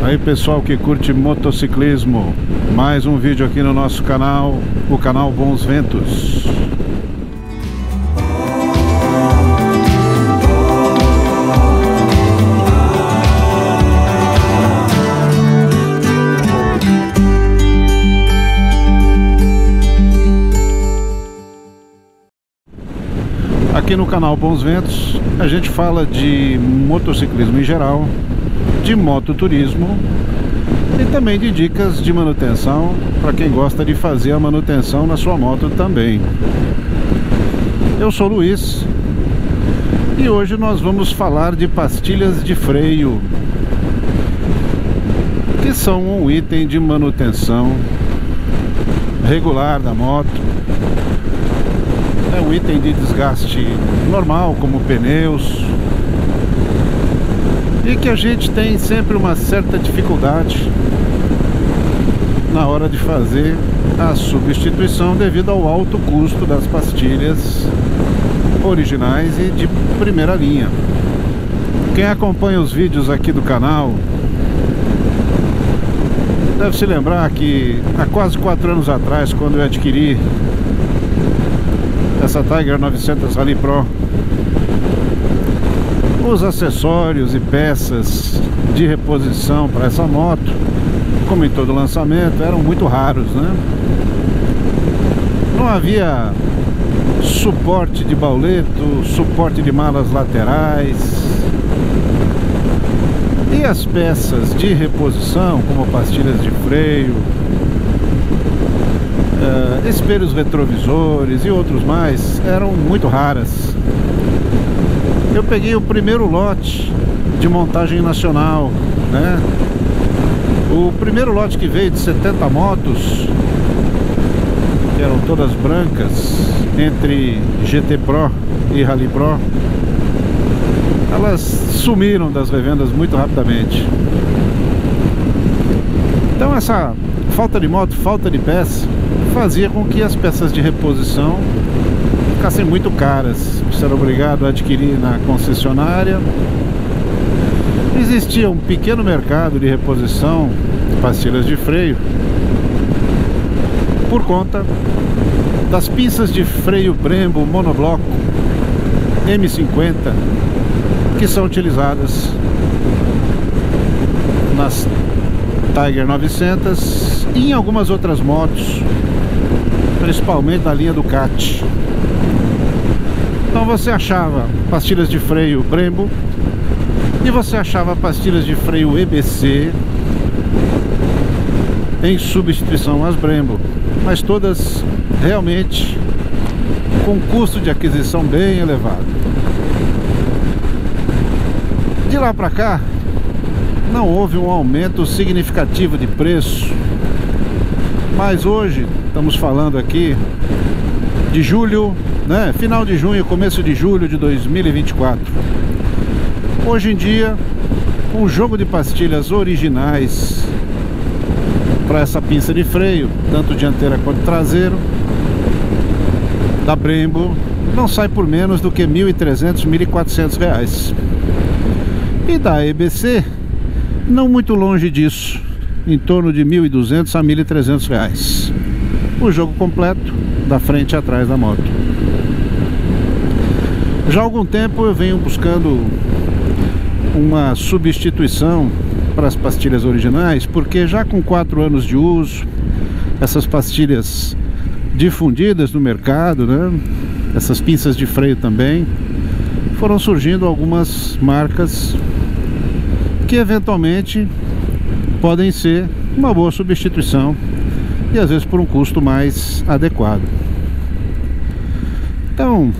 Aí pessoal que curte motociclismo, mais um vídeo aqui no nosso canal, o canal Bons Ventos. Aqui no canal Bons Ventos a gente fala de motociclismo em geral, de mototurismo e também de dicas de manutenção para quem gosta de fazer a manutenção na sua moto também. Eu sou o Luiz e hoje nós vamos falar de pastilhas de freio, que são um item de manutenção regular da moto. É um item de desgaste normal, como pneus, e que a gente tem sempre uma certa dificuldade na hora de fazer a substituição devido ao alto custo das pastilhas originais e de primeira linha. Quem acompanha os vídeos aqui do canal deve se lembrar que há quase 4 anos atrás, quando eu adquiri essa Tiger 900 Rally Pro, os acessórios e peças de reposição para essa moto, como em todo lançamento, eram muito raros, né? Não havia suporte de bauleto, suporte de malas laterais, e as peças de reposição, como pastilhas de freio, espelhos retrovisores e outros mais, eram muito raras. Eu peguei o primeiro lote de montagem nacional, né? O primeiro lote que veio de 70 motos, que eram todas brancas, entre GT Pro e Rally Pro, elas sumiram das revendas muito rapidamente. Então essa falta de moto, falta de peça, fazia com que as peças de reposição ficassem muito caras. Você era obrigado a adquirir na concessionária. Existia um pequeno mercado de reposição de pastilhas de freio por conta das pinças de freio Brembo monobloco M50 que são utilizadas nas Tiger 900 e em algumas outras motos, principalmente da linha Ducati. Então você achava pastilhas de freio Brembo e você achava pastilhas de freio EBC em substituição às Brembo, mas todas realmente com custo de aquisição bem elevado. De lá para cá não houve um aumento significativo de preço, mas hoje estamos falando aqui de julho, né? Final de junho, começo de julho de 2024. Hoje em dia, um jogo de pastilhas originais para essa pinça de freio, tanto dianteira quanto traseiro, da Brembo, não sai por menos do que R$ 1.300, R$ 1.400. E da EBC, não muito longe disso, em torno de R$ 1.200 a R$ 1.300. O jogo completo, da frente e atrás da moto. Já há algum tempo eu venho buscando uma substituição para as pastilhas originais, porque já com 4 anos de uso, essas pastilhas difundidas no mercado, né? Essas pinças de freio também, foram surgindo algumas marcas que eventualmente podem ser uma boa substituição e às vezes por um custo mais adequado. Então,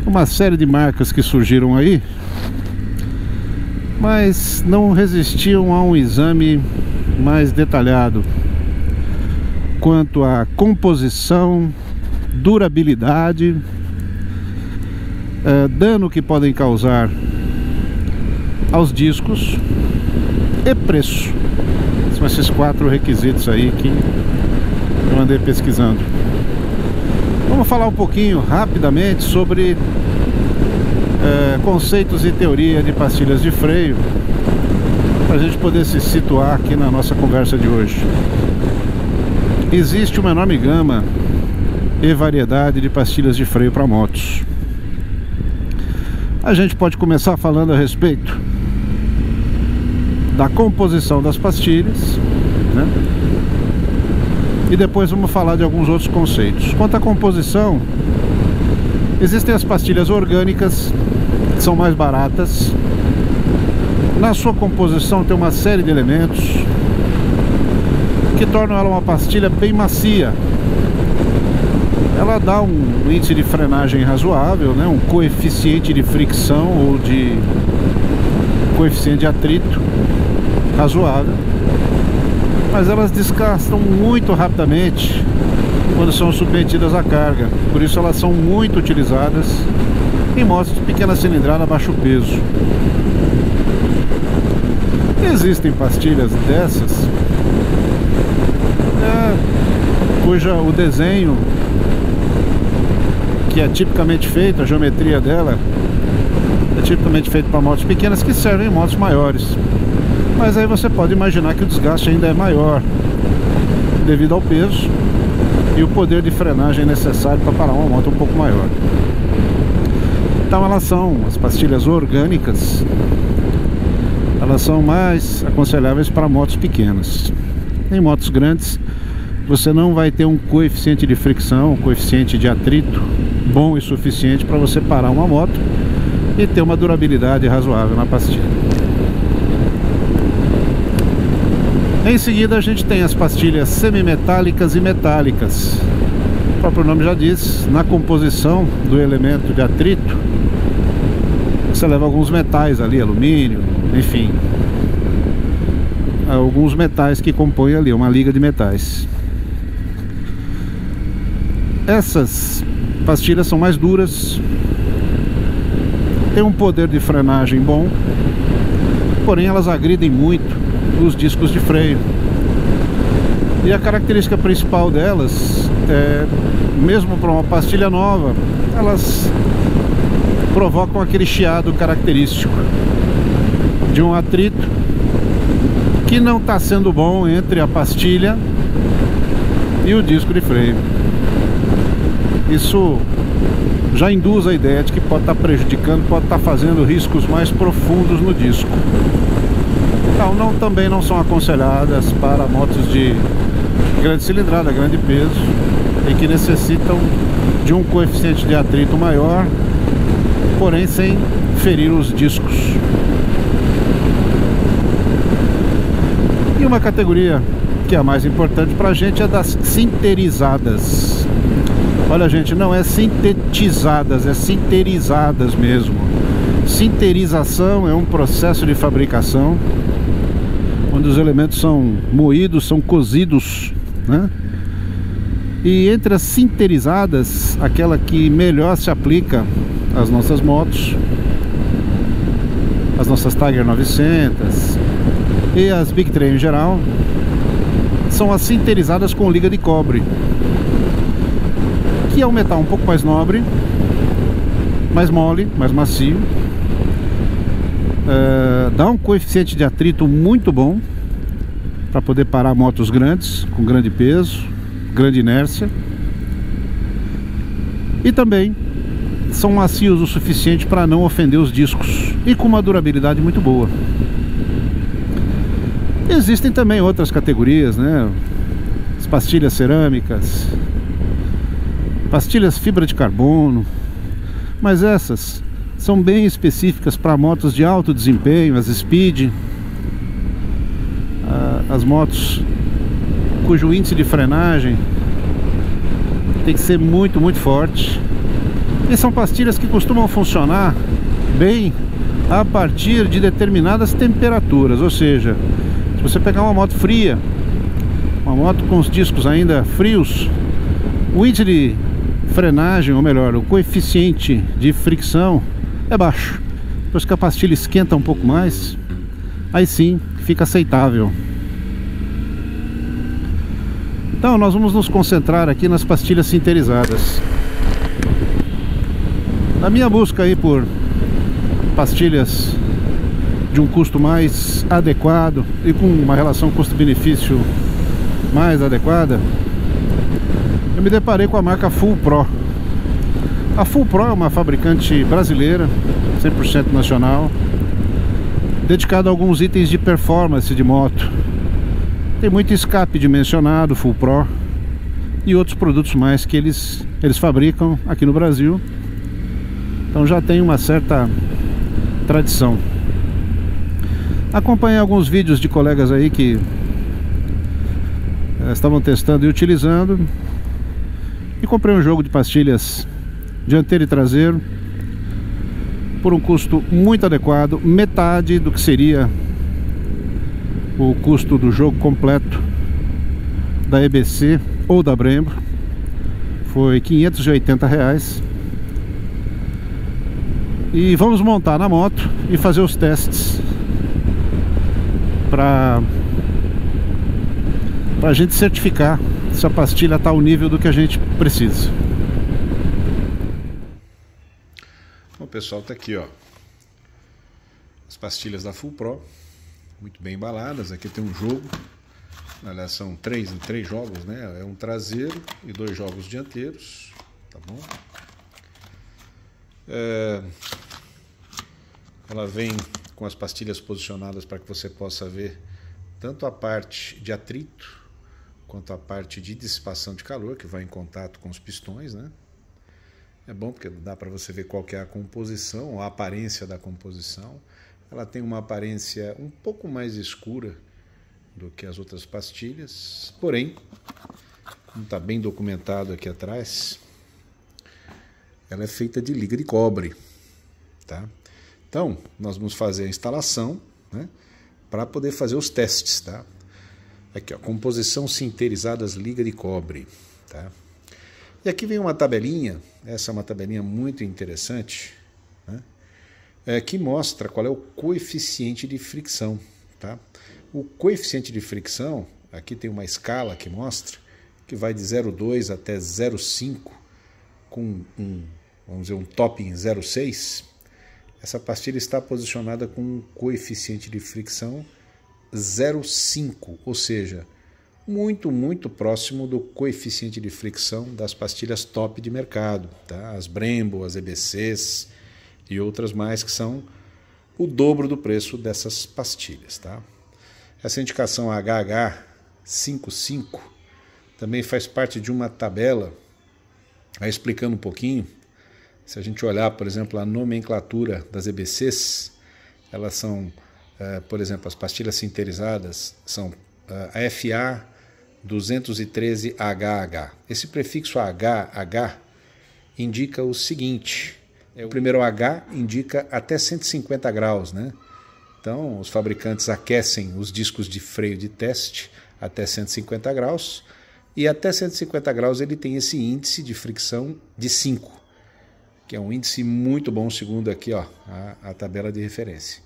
uma série de marcas que surgiram aí, mas não resistiam a um exame mais detalhado quanto à composição, durabilidade, dano que podem causar aos discos e preço. São esses 4 requisitos aí que eu andei pesquisando. Vamos falar um pouquinho rapidamente sobre conceitos e teoria de pastilhas de freio, para a gente poder se situar aqui na nossa conversa de hoje. Existe uma enorme gama e variedade de pastilhas de freio para motos. A gente pode começar falando a respeito da composição das pastilhas, né? E depois vamos falar de alguns outros conceitos. Quanto à composição, existem as pastilhas orgânicas, que são mais baratas. Na sua composição tem uma série de elementos que tornam ela uma pastilha bem macia. Ela dá um índice de frenagem razoável, né? Um coeficiente de fricção ou de coeficiente de atrito razoável. Mas elas desgastam muito rapidamente quando são submetidas à carga. Por isso elas são muito utilizadas em motos de pequena cilindrada a baixo peso. Existem pastilhas dessas cuja o desenho que é tipicamente feito, a geometria dela é tipicamente feito para motos pequenas que servem em motos maiores. Mas aí você pode imaginar que o desgaste ainda é maior devido ao peso e o poder de frenagem necessário para parar uma moto um pouco maior. Então elas são, as pastilhas orgânicas, elas são mais aconselháveis para motos pequenas. Em motos grandes você não vai ter um coeficiente de fricção, um coeficiente de atrito bom e suficiente para você parar uma moto e ter uma durabilidade razoável na pastilha. Em seguida a gente tem as pastilhas semimetálicas e metálicas. O próprio nome já diz, na composição do elemento de atrito você leva alguns metais ali, alumínio, enfim, alguns metais que compõem ali, uma liga de metais. Essas pastilhas são mais duras, tem um poder de frenagem bom, porém elas agridem muito os discos de freio. E a característica principal delas é, mesmo para uma pastilha nova, elas provocam aquele chiado característico de um atrito que não está sendo bom entre a pastilha e o disco de freio. Isso já induz a ideia de que pode estar prejudicando, pode estar fazendo riscos mais profundos no disco. Então também não são aconselhadas para motos de grande cilindrada, grande peso e que necessitam de um coeficiente de atrito maior, porém sem ferir os discos. E uma categoria que é a mais importante para a gente é das sinterizadas. Olha, gente, não é sintetizadas, é sinterizadas mesmo. Sinterização é um processo de fabricação onde os elementos são moídos, são cozidos, né? E entre as sinterizadas, aquela que melhor se aplica às nossas motos, as nossas Tiger 900 e as Big Trail em geral, são as sinterizadas com liga de cobre, que é um metal um pouco mais nobre, mais mole, mais macio, dá um coeficiente de atrito muito bom para poder parar motos grandes, com grande peso, grande inércia, e também são macios o suficiente para não ofender os discos e com uma durabilidade muito boa. Existem também outras categorias, né? As pastilhas cerâmicas, pastilhas fibra de carbono, mas essas são bem específicas para motos de alto desempenho, as Speed, as motos cujo índice de frenagem tem que ser muito, muito forte. E são pastilhas que costumam funcionar bem a partir de determinadas temperaturas, ou seja, se você pegar uma moto fria, uma moto com os discos ainda frios, o índice de frenagem, ou melhor, o coeficiente de fricção é baixo. Depois que a pastilha esquenta um pouco mais, aí sim fica aceitável. Então nós vamos nos concentrar aqui nas pastilhas sinterizadas. Na minha busca aí por pastilhas de um custo mais adequado e com uma relação custo-benefício mais adequada, eu me deparei com a marca Full Pro. A Full Pro é uma fabricante brasileira, 100% nacional, dedicada a alguns itens de performance de moto. Tem muito escape dimensionado, Full Pro, e outros produtos mais que eles fabricam aqui no Brasil. Então já tem uma certa tradição. Acompanhei alguns vídeos de colegas aí que estavam testando e utilizando, e comprei um jogo de pastilhas dianteiro e traseiro por um custo muito adequado, metade do que seria o custo do jogo completo da EBC ou da Brembo. Foi R$580. E vamos montar na moto e fazer os testes para a gente certificar se a pastilha está ao nível do que a gente precisa. Bom, pessoal, tá aqui, ó, as pastilhas da Full Pro, muito bem embaladas. Aqui tem um jogo, aliás, são três jogos, né? É um traseiro e 2 jogos dianteiros, tá bom? Ela vem com as pastilhas posicionadas para que você possa ver tanto a parte de atrito quanto a parte de dissipação de calor, que vai em contato com os pistões, né? É bom porque dá para você ver qual que é a composição, a aparência da composição. Ela tem uma aparência um pouco mais escura do que as outras pastilhas, porém, como está bem documentado aqui atrás, ela é feita de liga de cobre, tá? Então, nós vamos fazer a instalação, né, para poder fazer os testes, tá? Aqui, ó, composição sinterizadas liga de cobre, tá? E aqui vem uma tabelinha, essa é uma tabelinha muito interessante, né, que mostra qual é o coeficiente de fricção, tá? O coeficiente de fricção, aqui tem uma escala que mostra, que vai de 0,2 até 0,5, com vamos dizer, um top em 0,6. Essa pastilha está posicionada com um coeficiente de fricção 0,5, ou seja, muito próximo do coeficiente de fricção das pastilhas top de mercado, tá? As Brembo, as EBCs e outras mais que são o dobro do preço dessas pastilhas, tá? Essa indicação HH55 também faz parte de uma tabela, aí explicando um pouquinho. Se a gente olhar, por exemplo, a nomenclatura das EBCs, elas são, por exemplo, as pastilhas sinterizadas são a FA 213HH. Esse prefixo HH indica o seguinte: o primeiro H indica até 150 graus, né? Então, os fabricantes aquecem os discos de freio de teste até 150 graus, e até 150 graus ele tem esse índice de fricção de 5, que é um índice muito bom, segundo aqui, ó, a tabela de referência.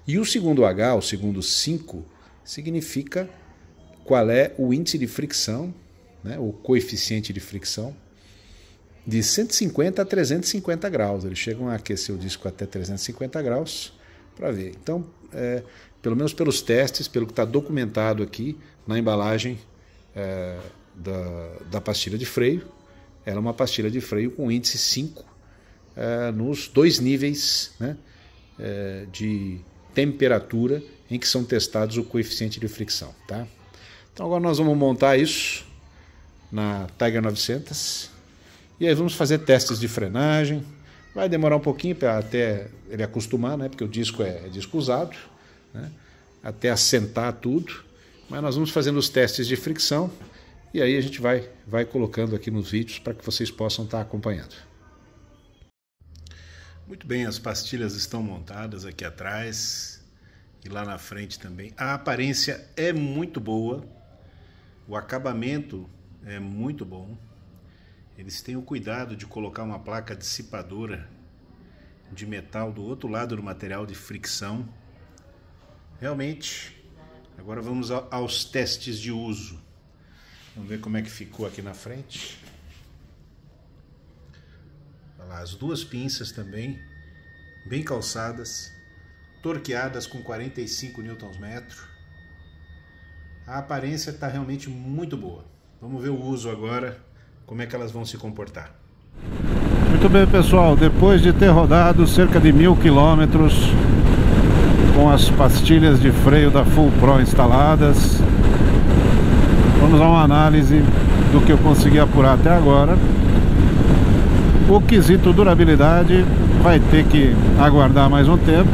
E o segundo H, o segundo 5, significa qual é o índice de fricção, né, o coeficiente de fricção, de 150 a 350 graus. Eles chegam a aquecer o disco até 350 graus para ver. Então, pelo menos pelos testes, pelo que está documentado aqui na embalagem da pastilha de freio, ela é uma pastilha de freio com índice 5, nos 2 níveis, né, de temperatura em que são testados o coeficiente de fricção, tá? Então agora nós vamos montar isso na Tiger 900 e aí vamos fazer testes de frenagem. Vai demorar um pouquinho até ele acostumar, né, porque o disco é disco usado, né, até assentar tudo, mas nós vamos fazendo os testes de fricção e aí a gente vai colocando aqui nos vídeos para que vocês possam estar acompanhando. Muito bem, as pastilhas estão montadas aqui atrás e lá na frente também. A aparência é muito boa, o acabamento é muito bom. Eles têm o cuidado de colocar uma placa dissipadora de metal do outro lado do material de fricção. Realmente, agora vamos aos testes de uso. Vamos ver como é que ficou aqui na frente. Olha lá, as 2 pinças também, bem calçadas. torqueadas com 45 Nm. A aparência está realmente muito boa. Vamos ver o uso agora, como é que elas vão se comportar. Muito bem, pessoal, depois de ter rodado cerca de 1000 quilômetros com as pastilhas de freio da Full Pro instaladas, vamos a uma análise do que eu consegui apurar até agora. O quesito durabilidade vai ter que aguardar mais um tempo,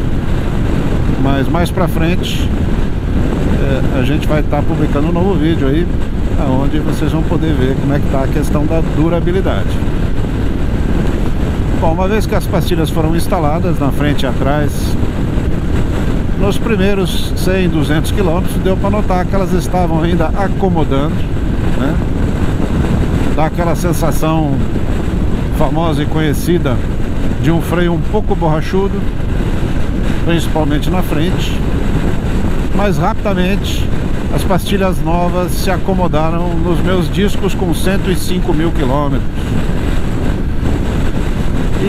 mas mais pra frente a gente vai estar publicando um novo vídeo aí, onde vocês vão poder ver como é que está a questão da durabilidade. Bom, uma vez que as pastilhas foram instaladas na frente e atrás, nos primeiros 100, 200 quilômetros deu para notar que elas estavam ainda acomodando, né? Dá aquela sensação famosa e conhecida de um freio um pouco borrachudo, principalmente na frente, mas rapidamente as pastilhas novas se acomodaram nos meus discos com 105 mil quilômetros.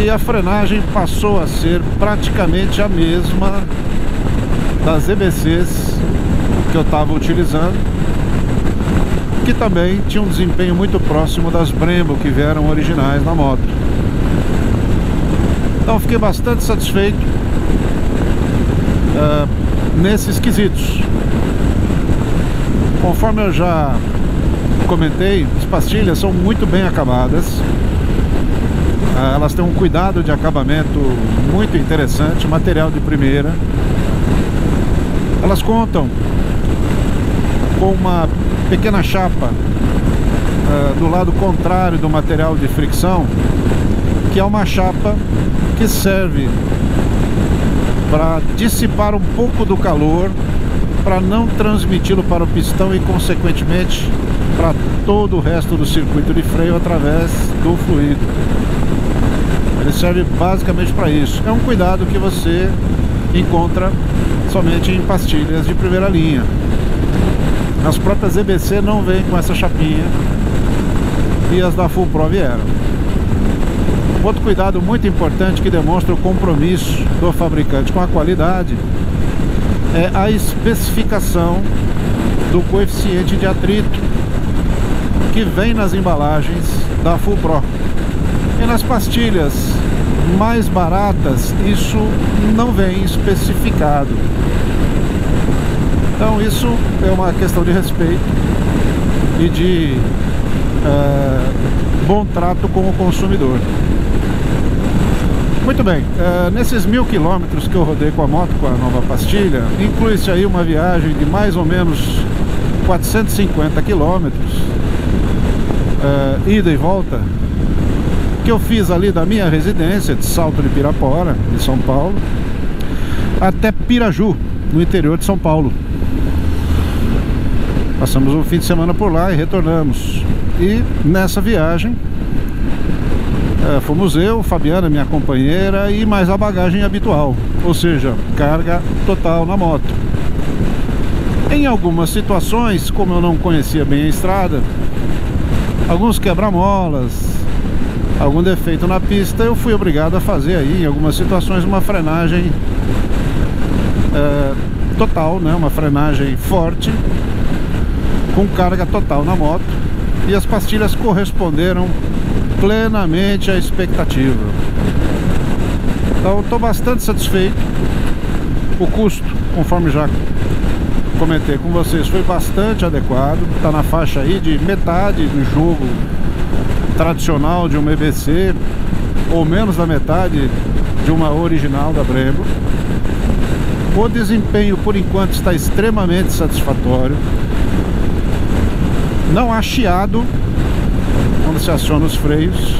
E a frenagem passou a ser praticamente a mesma das EBCs que eu estava utilizando, que também tinha um desempenho muito próximo das Brembo que vieram originais na moto. Então fiquei bastante satisfeito nesses quesitos. Conforme eu já comentei, as pastilhas são muito bem acabadas. Elas têm um cuidado de acabamento muito interessante, material de primeira. Elas contam com uma pequena chapa do lado contrário do material de fricção, que é uma chapa que serve para dissipar um pouco do calor, para não transmiti-lo para o pistão e consequentemente para todo o resto do circuito de freio através do fluido. Ele serve basicamente para isso. É um cuidado que você encontra somente em pastilhas de primeira linha. As próprias EBC não vêm com essa chapinha e as da Full Pro vieram. Outro cuidado muito importante que demonstra o compromisso do fabricante com a qualidade é a especificação do coeficiente de atrito que vem nas embalagens da Full Pro. E nas pastilhas mais baratas isso não vem especificado. Então isso é uma questão de respeito e de bom trato com o consumidor. Muito bem, nesses 1000 quilômetros que eu rodei com a moto com a nova pastilha, inclui-se aí uma viagem de mais ou menos 450 quilômetros, ida e volta, que eu fiz ali da minha residência de Salto de Pirapora, de São Paulo, até Piraju, no interior de São Paulo. Passamos um fim de semana por lá e retornamos. E nessa viagem fomos eu, Fabiana, minha companheira, e mais a bagagem habitual, ou seja, carga total na moto. Em algumas situações, como eu não conhecia bem a estrada, alguns quebra-molas, algum defeito na pista, eu fui obrigado a fazer aí, em algumas situações, uma frenagem total, né? Uma frenagem forte, com carga total na moto, e as pastilhas corresponderam plenamente à expectativa. Então estou bastante satisfeito. O custo, conforme já comentei com vocês, foi bastante adequado. Está na faixa aí de metade do jogo tradicional de uma EBC, ou menos da metade de uma original da Brembo. O desempenho por enquanto está extremamente satisfatório. Não há chiado quando se aciona os freios,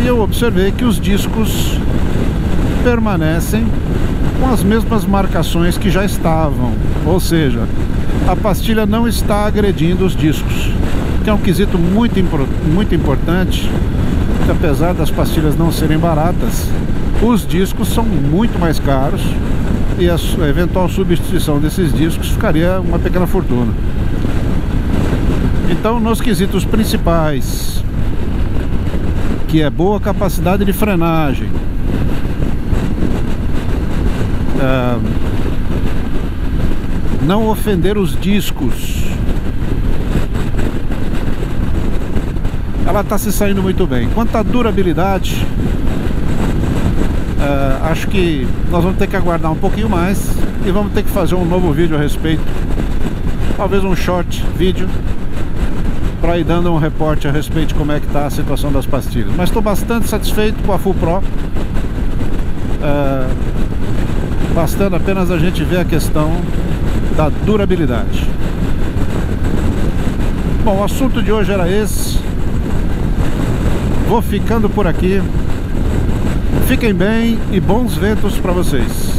e eu observei que os discos permanecem com as mesmas marcações que já estavam, ou seja, a pastilha não está agredindo os discos, que é um quesito muito importante, que apesar das pastilhas não serem baratas, os discos são muito mais caros e a eventual substituição desses discos ficaria uma pequena fortuna. Então, nos quesitos principais, que é boa capacidade de frenagem, não ofender os discos. Ela está se saindo muito bem. Quanto à durabilidade, acho que nós vamos ter que aguardar um pouquinho mais e vamos ter que fazer um novo vídeo a respeito. Talvez um short vídeo para ir dando um reporte a respeito de como é que está a situação das pastilhas. Mas estou bastante satisfeito com a Full Pro. Bastando apenas a gente ver a questão da durabilidade. Bom, o assunto de hoje era esse. Vou ficando por aqui. Fiquem bem e bons ventos para vocês.